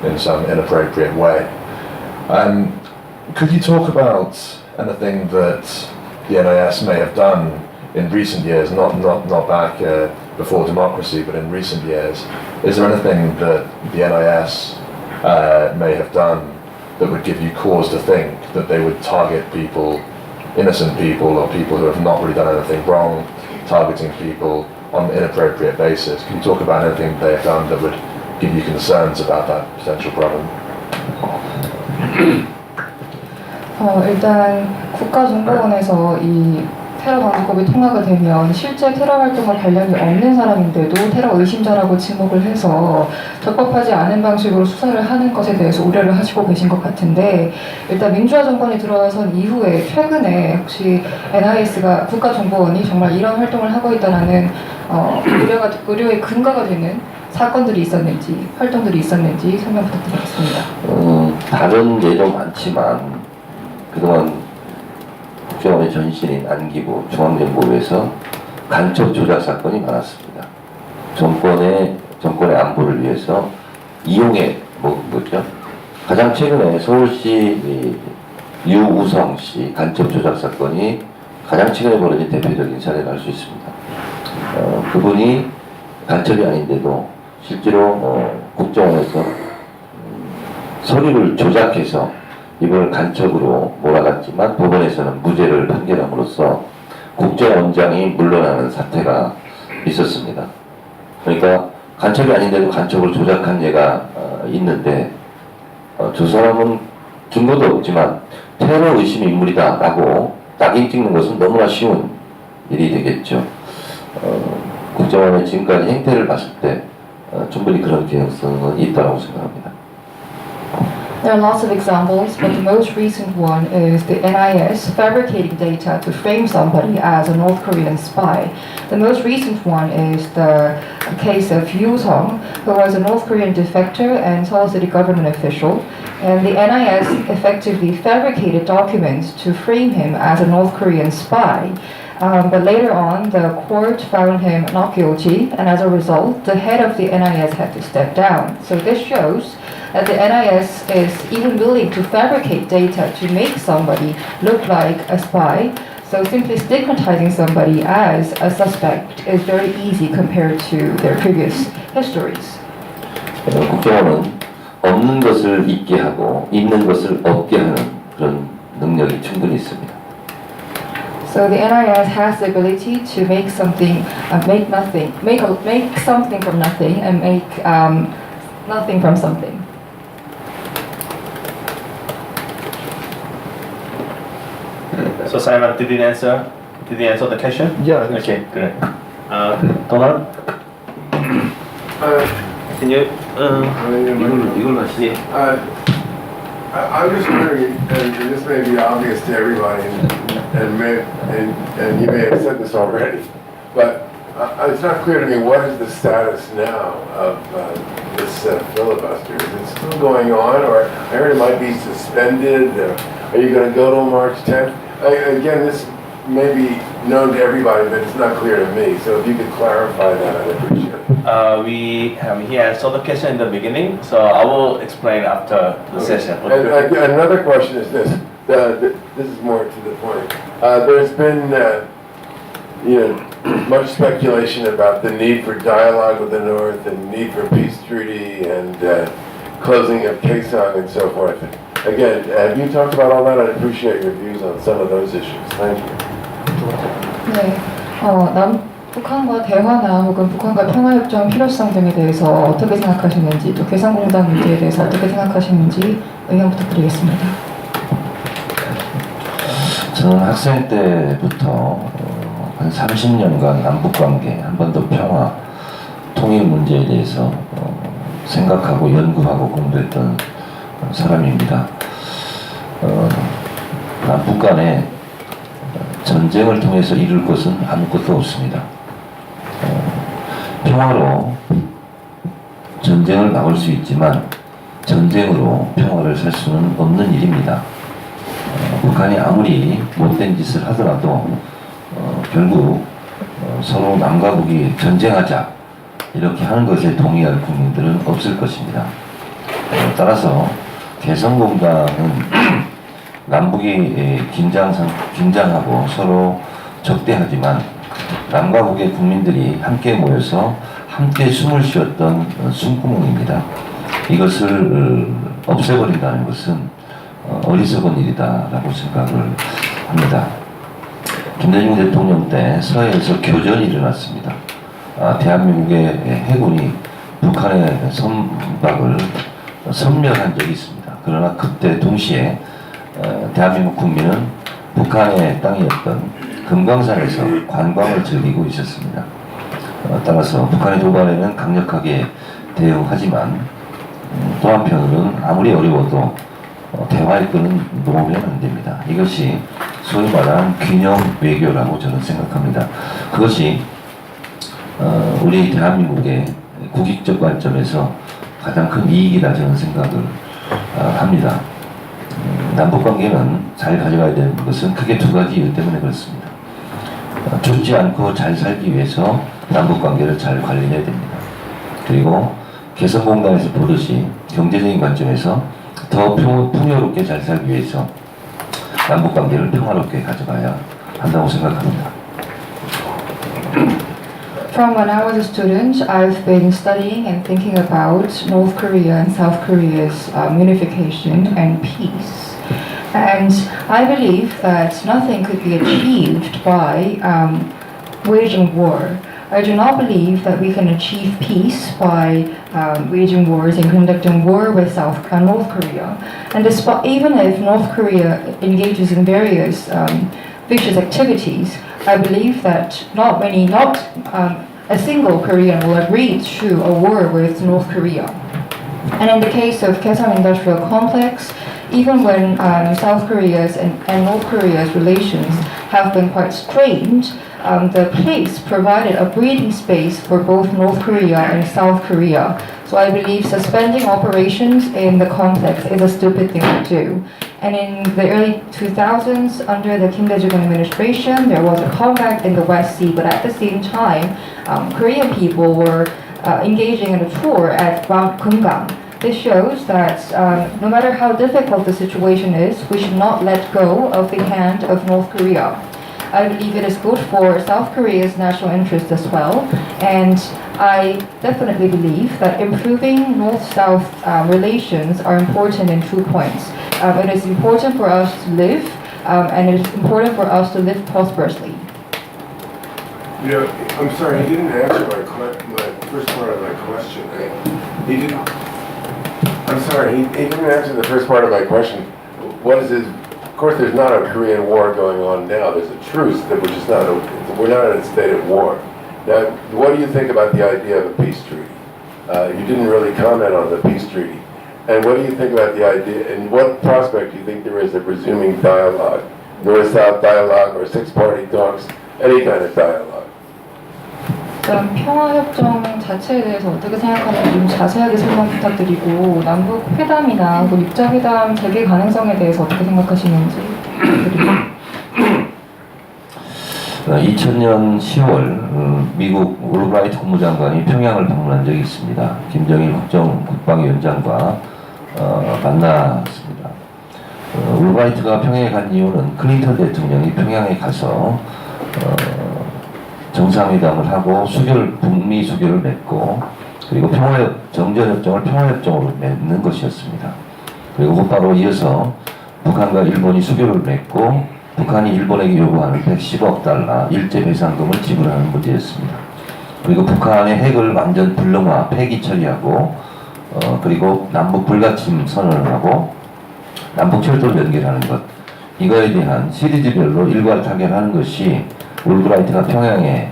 in some inappropriate way. Could you talk about anything that the NIS may have done in recent years, not back before democracy, but in recent years? Is there anything that the NIS may have done that would give you cause to think that they would target people, innocent people, or people who have not really done anything wrong, targeting people on an inappropriate basis? Can you talk about anything they have done that would give you concerns about that potential problem? 일단 국가정보원에서 이 테러 방지법이 통과가 되면 실제 테러 활동과 관련이 없는 사람인데도 테러 의심자라고 지목을 해서 적법하지 않은 방식으로 수사를 하는 것에 대해서 우려를 하시고 계신 것 같은데, 일단 민주화 정권이 들어선 이후에 최근에 혹시 NIS가 국가정보원이 정말 이런 활동을 하고 있다는 우려의 근거가 되는 사건들이 있었는지, 활동들이 있었는지 설명 부탁드리겠습니다. 다른 예도 많지만 그동안 국정원의 전신인 안기부 중앙정보부에서 간첩 조작 사건이 많았습니다. 정권의 안보를 위해서 이용해 먹은 거죠. 가장 최근에 서울시 유우성 씨 간첩 조작 사건이 가장 최근에 벌어진 대표적인 사례를 알 수 있습니다. 그분이 간첩이 아닌데도 실제로 국정원에서 서류를 조작해서 이걸 간첩으로 몰아갔지만 법원에서는 무죄를 판결함으로써 국정원장이 물러나는 사태가 있었습니다. 그러니까 간첩이 아닌데도 간첩을 조작한 예가 있는데, 저 사람은 증거도 없지만 테러 의심 인물이다 라고 낙인 찍는 것은 너무나 쉬운 일이 되겠죠. 국정원의 지금까지 행태를 봤을 때 충분히 그런 개연성은 있다고 생각합니다. There are lots of examples, but the most recent one is the NIS fabricating data to frame somebody as a North Korean spy. The most recent one is the case of Yoo Sung, who was a North Korean defector and Seoul City government official, and the NIS effectively fabricated documents to frame him as a North Korean spy. But later on, the court found him not guilty, and as a result, the head of the NIS had to step down. So this shows that the NIS is even willing to fabricate data to make somebody look like a spy. So simply stigmatizing somebody as a suspect is very easy compared to their previous histories. 국정원은 없는 것을 있게 하고 있는 것을 없게 하는 그런 능력이 충분히 있습니다. So the NIS has the ability to make something, make something from nothing, and make nothing from something. So Simon, did you answer the question? Yeah, I think Okay, great. Donald, can you? 이걸 하시지. I'm just wondering, and this may be obvious to everybody, and you may have said this already, but it's not clear to me what is the status now of this filibuster. Is it still going on, or I heard it might be suspended? Are you going to go till March 10th? Again, this may be known to everybody, but it's not clear to me. So if you could clarify that, I'd appreciate it. He answered the question in the beginning, so I will explain after the session. And another question is this. This is more to the point. There's been, much speculation about the need for dialogue with the North and need for peace treaty and closing of Kaesong and so forth. Again, have you talked about all that? I'd appreciate your views on some of those issues. Thank you. 네, 북한과 대화나 혹은 북한과 평화협정 필요성 등에 대해서 어떻게 생각하시는지, 또 개성공단 문제에 대해서 어떻게 생각하시는지 의견 부탁드리겠습니다. 저는 학생 때부터 한 30년간 남북관계, 한반도 평화, 통일 문제에 대해서 생각하고 연구하고 공부했던 사람입니다. 남북 간에 전쟁을 통해서 이룰 것은 아무것도 없습니다. 평화로 전쟁을 막을 수 있지만 전쟁으로 평화를 살 수는 없는 일입니다. 북한이 아무리 못된 짓을 하더라도 결국 서로 남과 북이 전쟁하자 이렇게 하는 것에 동의할 국민들은 없을 것입니다. 따라서 개성공단은 남북이 긴장하고 서로 적대하지만 남과 북의 국민들이 함께 모여서 함께 숨을 쉬었던 숨구멍입니다. 이것을 없애버린다는 것은 어리석은 일이다라고 생각을 합니다. 김대중 대통령 때 서해에서 교전이 일어났습니다. 대한민국의 해군이 북한의 선박을 섬멸한 적이 있습니다. 그러나 그때 동시에 대한민국 국민은 북한의 땅이었던 금강산에서 관광을 즐기고 있었습니다. 따라서 북한의 도발에는 강력하게 대응하지만 또 한편으로는 아무리 어려워도 대화의 끈은 놓으면 안 됩니다. 이것이 소위 말하는 균형 외교라고 저는 생각합니다. 그것이 우리 대한민국의 국익적 관점에서 가장 큰 이익이다 저는 생각을 합니다. 남북관계는 잘 가져가야 되는 것은 크게 두 가지 이유 때문에 그렇습니다. 죽지 않고 잘 살기 위해서 남북관계를 잘 관리해야 됩니다. 그리고 개성공단에서 보듯이 경제적인 관점에서 더 풍요롭게 잘 살기 위해서 남북관계를 평화롭게 가져가야 한다고 생각합니다. From when I was a student, I've been studying and thinking about North Korea and South Korea's unification and peace. And I believe that nothing could be achieved by waging war. I do not believe that we can achieve peace by waging wars and conducting war with North Korea. And even if North Korea engages in various vicious activities, I believe that not a single Korean will agree to a war with North Korea. And in the case of Kaesong Industrial Complex, even when South Korea's and North Korea's relations have been quite strained, the place provided a breathing space for both North Korea and South Korea. So I believe suspending operations in the complex is a stupid thing to do. And in the early 2000s, under the Kim Dae-jung administration, there was a comeback in the West Sea, but at the same time, Korean people were engaging in a tour at Mount Kumgang. This shows that no matter how difficult the situation is, we should not let go of the hand of North Korea. I believe it is good for South Korea's national interest as well, and I definitely believe that improving North-South relations are important in 2 points. It is important for us to live, and it is important for us to live prosperously. You know, I'm sorry, he didn't answer my first part of my question. He didn't. I'm sorry, he didn't answer the first part of my question. What is his? Of course, there's not a Korean war going on now. There's a truce that we're not in a state of war. Now, what do you think about the idea of a peace treaty? You didn't really comment on the peace treaty. And what do you think about the idea, and what prospect do you think there is of resuming dialogue, North-South dialogue or six-party talks, any kind of dialogue? 일단 평화협정 자체에 대해서 어떻게 생각하는지 좀 자세하게 설명 부탁드리고 남북 회담이나 육자회담 재개 가능성에 대해서 어떻게 생각하시는지 부탁드립니다. 2000년 10월 미국 올브라이트 국무장관이 평양을 방문한 적이 있습니다. 김정일 국방위원장과 만났습니다. 올브라이트가 평양에 간 이유는 클린턴 대통령이 평양에 가서 정상회담을 하고 북미 수교를 맺고 그리고 정전협정을 평화협정으로 맺는 것이었습니다. 그리고 곧바로 이어서 북한과 일본이 수교를 맺고 북한이 일본에게 요구하는 110억 달러 일제 배상금을 지불하는 문제였습니다. 그리고 북한의 핵을 완전 불능화, 폐기 처리하고 그리고 남북 불가침 선언을 하고 남북 철도를 연결하는 것, 이거에 대한 시리즈별로 일괄 타결하는 것이 올브라이트가 평양에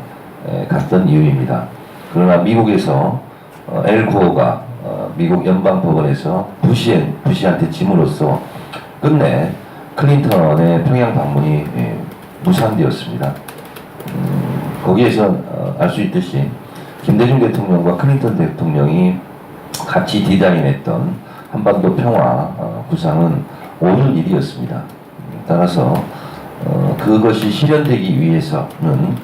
갔던 이유입니다. 그러나 미국에서 엘 구어가 미국 연방법원에서 부시한테 짐으로써 끝내 클린턴의 평양 방문이 무산되었습니다. 거기에서 알 수 있듯이 김대중 대통령과 클린턴 대통령이 같이 디자인했던 한반도 평화 구상은 옳은 일이었습니다. 따라서 그것이 실현되기 위해서는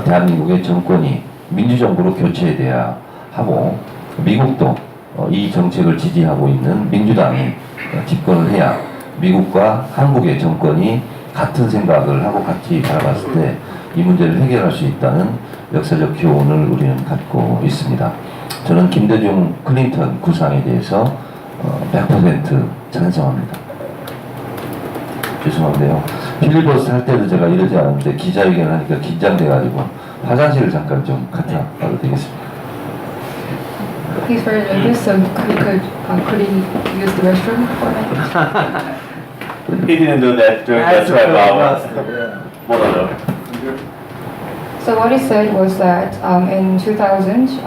대한민국의 정권이 민주정부로 교체돼야 하고 미국도 이 정책을 지지하고 있는 민주당이 집권을 해야 미국과 한국의 정권이 같은 생각을 하고 같이 바라봤을 때 이 문제를 해결할 수 있다는 역사적 교훈을 우리는 갖고 있습니다. 저는 김대중 클린턴 구상에 대해서 100% 찬성합니다. 죄송한데요. 필리버스터 할 때도 제가 이러지 않았는데 기자회견을 하니까 긴장돼가지고 화장실을 잠깐 좀 갔다 와도 되겠습니다. He's very nervous, so could he use the restroom for me? He didn't do that during the 12 hours monologue. So what he said was that in 2000,